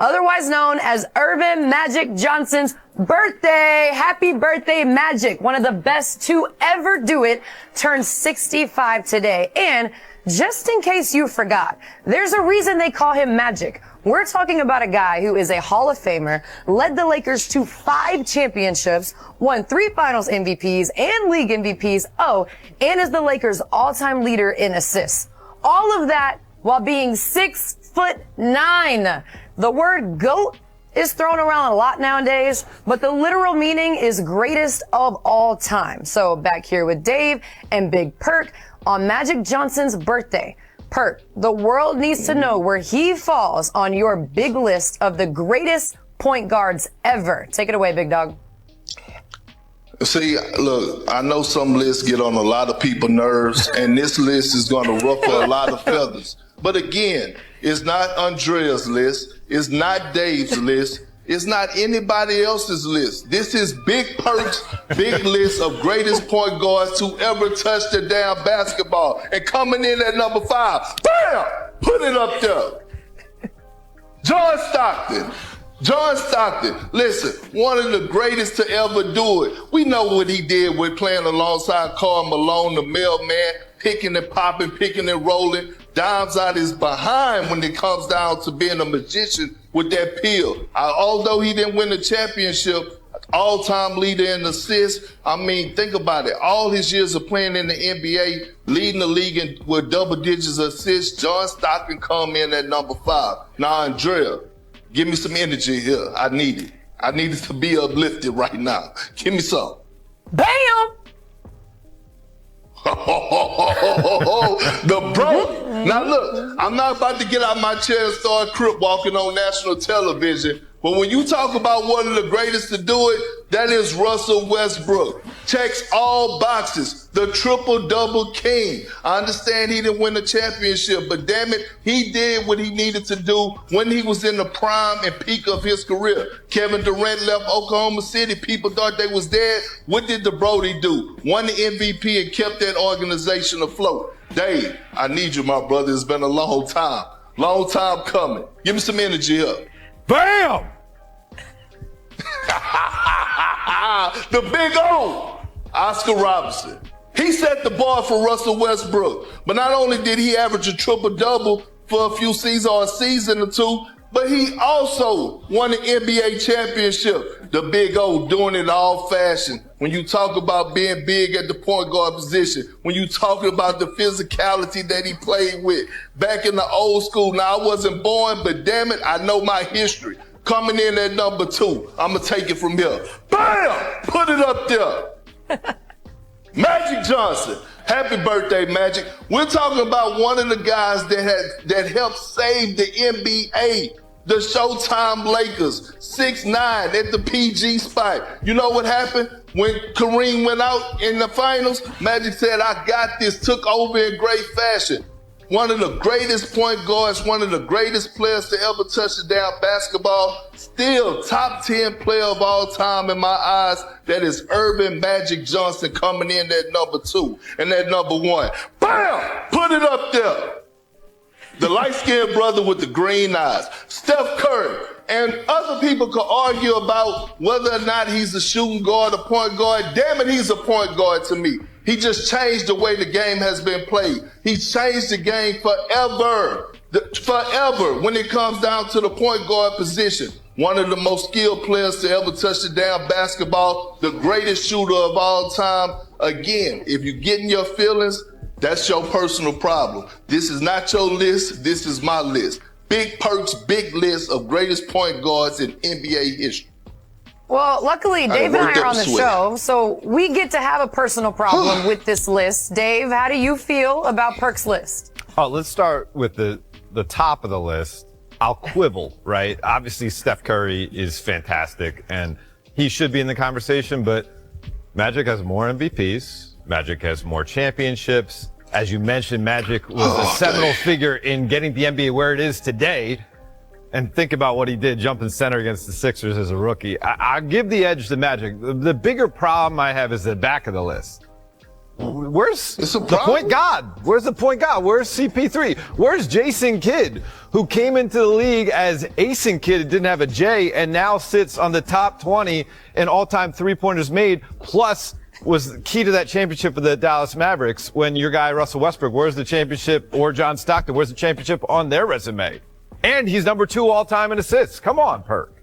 otherwise known as Urban Magic Johnson's birthday. Happy birthday, Magic. One of the best to ever do it, turns 65 today. And just in case you forgot, there's a reason they call him Magic. We're talking about a guy who is a Hall of Famer, led the Lakers to 5 championships, won 3 finals MVPs and league MVPs, and is the Lakers' all-time leader in assists. All of that while being 6'9". The word GOAT is thrown around a lot nowadays, but the literal meaning is greatest of all time. So back here with Dave and Big Perk on Magic Johnson's birthday. Perk, the world needs to know where he falls on your big list of the greatest point guards ever. Take it away, big dog. See, look, I know some lists get on a lot of people's nerves, and this list is going to ruffle a lot of feathers. But again, it's not Andrea's list. It's not Dave's list. It's not anybody else's list. This is Big Perk's big list of greatest point guards to ever touch the damn basketball. And coming in at number 5, bam! Put it up there. John Stockton. John Stockton, listen, one of the greatest to ever do it. We know what he did with playing alongside Karl Malone, the mailman, picking and popping, picking and rolling, dimes out his behind when it comes down to being a magician with that pill. Although he didn't win the championship, all-time leader in assists. I mean, think about it. All his years of playing in the NBA, leading the league with double digits assists, John Stockton come in at number 5. Now, Andrea, give me some energy here. I need it. I need it to be uplifted right now. Give me some. Bam! The bro. Now look, I'm not about to get out my chair and start crip walking on national television, but when you talk about one of the greatest to do it, that is Russell Westbrook. Checks all boxes, the triple-double king. I understand he didn't win the championship, but damn it, he did what he needed to do when he was in the prime and peak of his career. Kevin Durant left Oklahoma City. People thought they was dead. What did the Brody do? Won the MVP and kept that organization afloat. Dave, I need you, my brother. It's been a long time. Long time coming. Give me some energy up. Bam! The big O, Oscar Robertson. He set the bar for Russell Westbrook. But not only did he average a triple-double for a few seasons or a season or two, but he also won an NBA championship. The big O doing it all fashion. When you talk about being big at the point guard position, when you talk about the physicality that he played with back in the old school. Now, I wasn't born, but damn it, I know my history. Coming in at number 2, I'm going to take it from here. Bam! Put it up there. Magic Johnson. Happy birthday, Magic. We're talking about one of the guys that helped save the NBA, the Showtime Lakers, 6'9" at the PG spot. You know what happened? When Kareem went out in the finals, Magic said, I got this, took over in great fashion. One of the greatest point guards, one of the greatest players to ever touch the damn basketball, still top 10 player of all time in my eyes. That is Urban Magic Johnson coming in at number 2 and at number 1. Bam! Put it up there. The light-skinned brother with the green eyes, Steph Curry. And other people could argue about whether or not he's a shooting guard, a point guard. Damn it, he's a point guard to me. He just changed the way the game has been played. He's changed the game forever. Forever when it comes down to the point guard position. One of the most skilled players to ever touch the damn basketball. The greatest shooter of all time. Again, if you're getting your feelings, that's your personal problem. This is not your list. This is my list. Big Perk's big list of greatest point guards in NBA history. Well, luckily, Dave and I are on the show, so we get to have a personal problem with this list. Dave, how do you feel about Perk's list? Oh, let's start with the top of the list. I'll quibble, right? Obviously, Steph Curry is fantastic, and he should be in the conversation, but Magic has more MVPs. Magic has more championships. As you mentioned, Magic was a seminal figure in getting the NBA where it is today. And think about what he did jumping center against the Sixers as a rookie. I'll give the edge to Magic. The bigger problem I have is the back of the list. Where's It's a the problem. point guard? Where's the point guard? Where's CP3? Where's Jason Kidd, who came into the league as Asen Kidd, didn't have a J, and now sits on the top 20 in all-time three-pointers made, plus was key to that championship for the Dallas Mavericks when your guy Russell Westbrook, where's the championship, or John Stockton, where's the championship on their resume? And he's number 2 all-time in assists. Come on, Perk.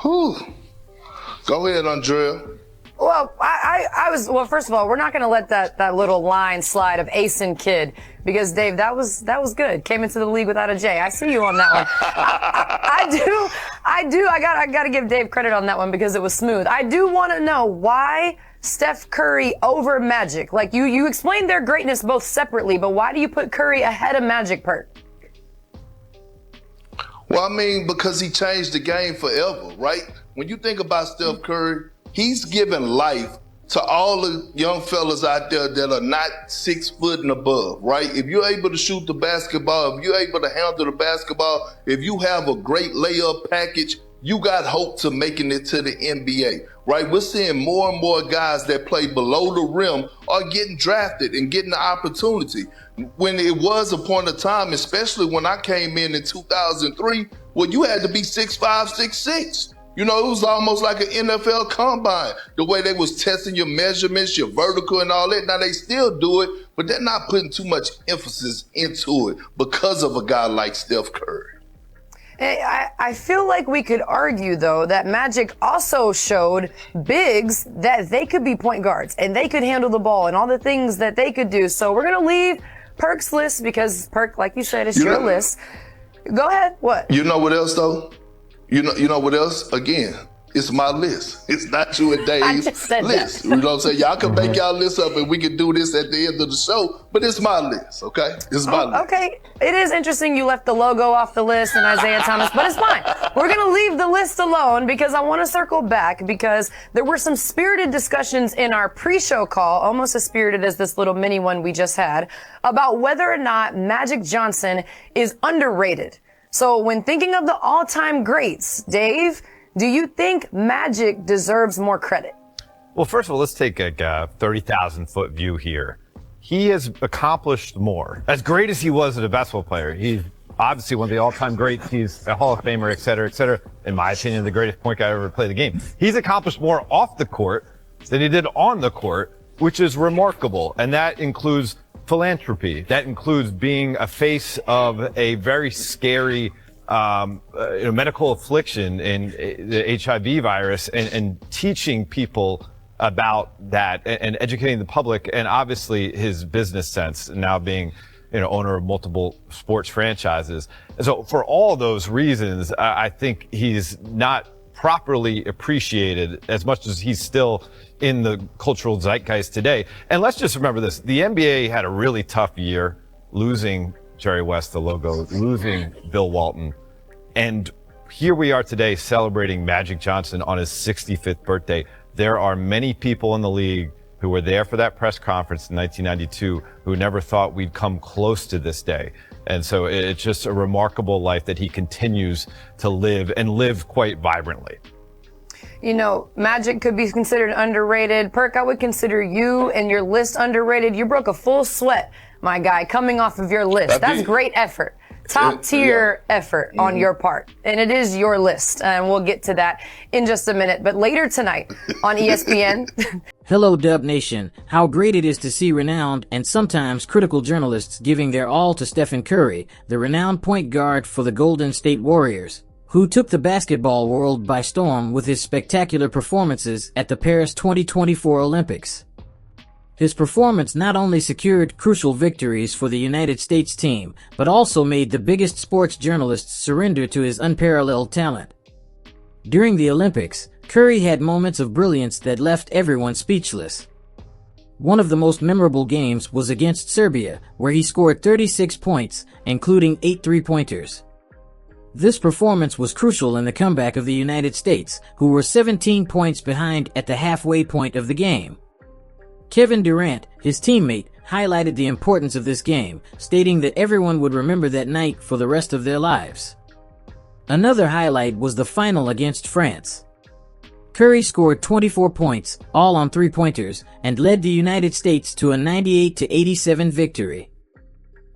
Whew. Go ahead, Andrea. Well, well, first of all, we're not going to let that little line slide of Asen Kidd because Dave, that was good. Came into the league without a J. I see you on that one. I do. I got to give Dave credit on that one because it was smooth. I do want to know why Steph Curry over Magic. Like you explained their greatness both separately, but why do you put Curry ahead of Magic, Perk? Well, I mean, because he changed the game forever, right? When you think about Steph Curry, he's given life to all the young fellas out there that are not 6 foot and above, right? If you're able to shoot the basketball, if you're able to handle the basketball, if you have a great layup package, you got hope to making it to the NBA, right? We're seeing more and more guys that play below the rim are getting drafted and getting the opportunity. When it was a point of time, especially when I came in 2003, well, you had to be 6'5", 6'6". You know, it was almost like an NFL combine, the way they was testing your measurements, your vertical and all that. Now, they still do it, but they're not putting too much emphasis into it because of a guy like Steph Curry. I feel like we could argue, though, that Magic also showed bigs that they could be point guards and they could handle the ball and all the things that they could do. So we're going to leave Perk's list because Perk, like you said, is your list. Go ahead. What? You know what else, though? You know what else? Again, it's my list. It's not you and Dave's list. You know what I'm saying? Y'all can make y'all list up and we can do this at the end of the show, but it's my list, okay? It's my list. Okay. It is interesting you left the logo off the list and Isaiah Thomas, but it's fine. We're going to leave the list alone because I want to circle back because there were some spirited discussions in our pre-show call, almost as spirited as this little mini one we just had, about whether or not Magic Johnson is underrated. So when thinking of the all-time greats, Dave, do you think Magic deserves more credit? Well, first of all, let's take a 30,000-foot view here. He has accomplished more. As great as he was as a basketball player, he's obviously one of the all-time greats. He's a Hall of Famer, et cetera, et cetera. In my opinion, the greatest point guard ever played the game. He's accomplished more off the court than he did on the court, which is remarkable. And that includes philanthropy. That includes being a face of a very scary medical affliction in the HIV virus and teaching people about that and educating the public, and obviously his business sense now being owner of multiple sports franchises. And so for all those reasons, I think he's not properly appreciated as much as he's still in the cultural zeitgeist today. And let's just remember this. The NBA had a really tough year, losing Jerry West, the logo, losing Bill Walton. And here we are today celebrating Magic Johnson on his 65th birthday. There are many people in the league who were there for that press conference in 1992 who never thought we'd come close to this day. And so it's just a remarkable life that he continues to live and live quite vibrantly. Magic could be considered underrated. Perk, I would consider you and your list underrated. You broke a full sweat, my guy, coming off of your list. That's great effort. Top tier effort on your part. And it is your list. And we'll get to that in just a minute. But later tonight on ESPN. Hello, Dub Nation. How great it is to see renowned and sometimes critical journalists giving their all to Stephen Curry, the renowned point guard for the Golden State Warriors, who took the basketball world by storm with his spectacular performances at the Paris 2024 Olympics. His performance not only secured crucial victories for the United States team, but also made the biggest sports journalists surrender to his unparalleled talent. During the Olympics, Curry had moments of brilliance that left everyone speechless. One of the most memorable games was against Serbia, where he scored 36 points, including 8 three-pointers. This performance was crucial in the comeback of the United States, who were 17 points behind at the halfway point of the game. Kevin Durant, his teammate, highlighted the importance of this game, stating that everyone would remember that night for the rest of their lives. Another highlight was the final against France. Curry scored 24 points, all on three-pointers, and led the United States to a 98-87 victory.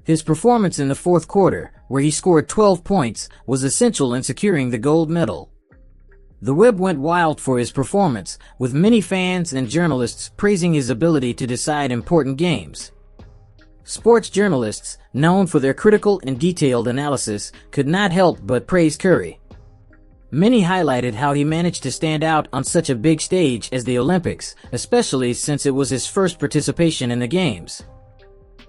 His performance in the fourth quarter, where he scored 12 points, was essential in securing the gold medal. The web went wild for his performance, with many fans and journalists praising his ability to decide important games. Sports journalists, known for their critical and detailed analysis, could not help but praise Curry. Many highlighted how he managed to stand out on such a big stage as the Olympics, especially since it was his first participation in the Games.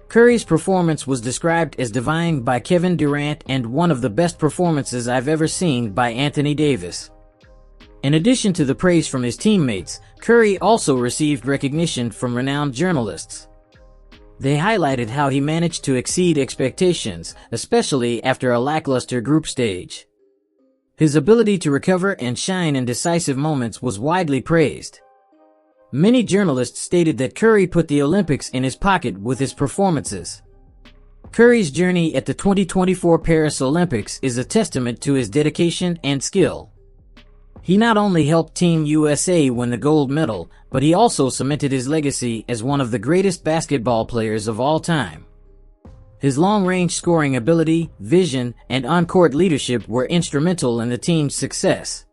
Curry's performance was described as divine by Kevin Durant and one of the best performances I've ever seen by Anthony Davis. In addition to the praise from his teammates, Curry also received recognition from renowned journalists. They highlighted how he managed to exceed expectations, especially after a lackluster group stage. His ability to recover and shine in decisive moments was widely praised. Many journalists stated that Curry put the Olympics in his pocket with his performances. Curry's journey at the 2024 Paris Olympics is a testament to his dedication and skill. He not only helped Team USA win the gold medal, but he also cemented his legacy as one of the greatest basketball players of all time. His long-range scoring ability, vision, and on-court leadership were instrumental in the team's success.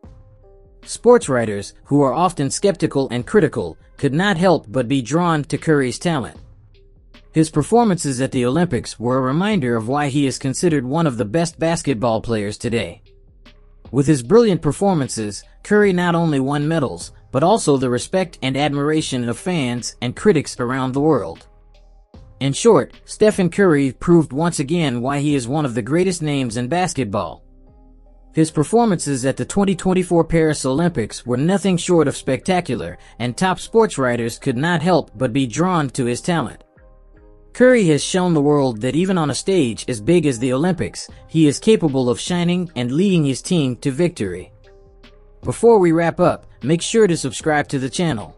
Sports writers, who are often skeptical and critical, could not help but be drawn to Curry's talent. His performances at the Olympics were a reminder of why he is considered one of the best basketball players today. With his brilliant performances, Curry not only won medals, but also the respect and admiration of fans and critics around the world. In short, Stephen Curry proved once again why he is one of the greatest names in basketball. His performances at the 2024 Paris Olympics were nothing short of spectacular, and top sports writers could not help but be drawn to his talent. Curry has shown the world that even on a stage as big as the Olympics, he is capable of shining and leading his team to victory. Before we wrap up, make sure to subscribe to the channel.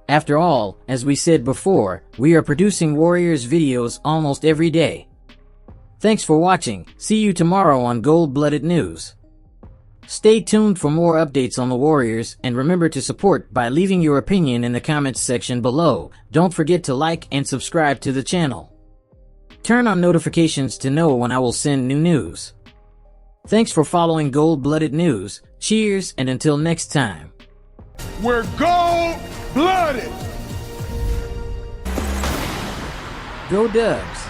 After all, as we said before, we are producing Warriors videos almost every day. Thanks for watching. See you tomorrow on Gold-Blooded News. Stay tuned for more updates on the Warriors, and remember to support by leaving your opinion in the comments section below. Don't forget to like and subscribe to the channel. Turn on notifications to know when I will send new news. Thanks for following Gold-Blooded News. Cheers, and until next time. We're gold-blooded! Go Dubs!